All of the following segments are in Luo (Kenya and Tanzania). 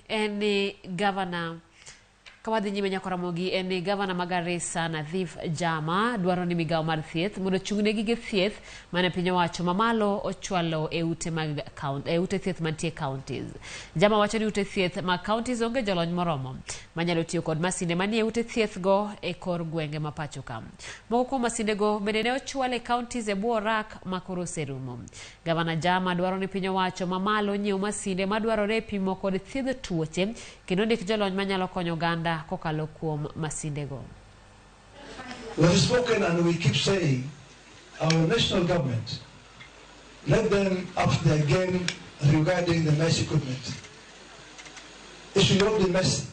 eni Gavana kawadhi nyime nyako Ramogi eni Gavana Garissa Nathif Jama dwaro ni Migago mar thieth mondo chungne gige thieth mane piny owacho mamalo ochwalo e ute mag ute thieth mantie counties. Jama wacho ni ute thieth mag counties onge jolony moromo manyalo tiyo kod masinde manie ute thieth go e kor gwenge ma pacho ka. Moko kuom masinde go bende ne ochwal e counties e bwo rak makoro serumo. Gavana Jama dwaro ni piny owacho mamalo nyiew masinde madwarore pimo kod thiedho tuoche kendo ndik jolony manyalo konyo oganda kokalo kuom masinde go. We have spoken and we keep saying our national government, let them up their game regarding the mesh equipment. It should not be messy.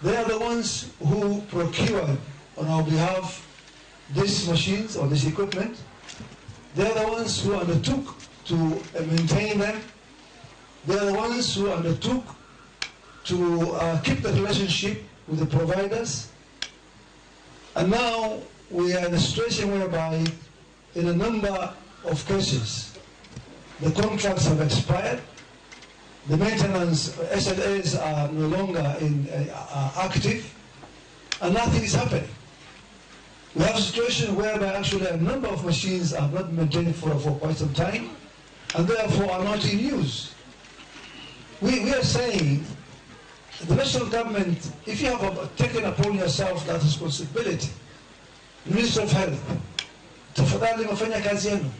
They are the ones who procured on our behalf these machines or this equipment. They are the ones who undertook to maintain them. They are the ones who undertook to keep the relationship with the providers. And now we are in a situation whereby in a number of cases the contracts have expired, the maintenance SLAs are no longer active, and nothing is happening. We have a situation whereby actually a number of machines have not been maintained for quite some time and therefore are not in use. We are saying the national government, if you have taken upon yourself that responsibility, Minister of Health, tafadhali mafanya kazi yenu.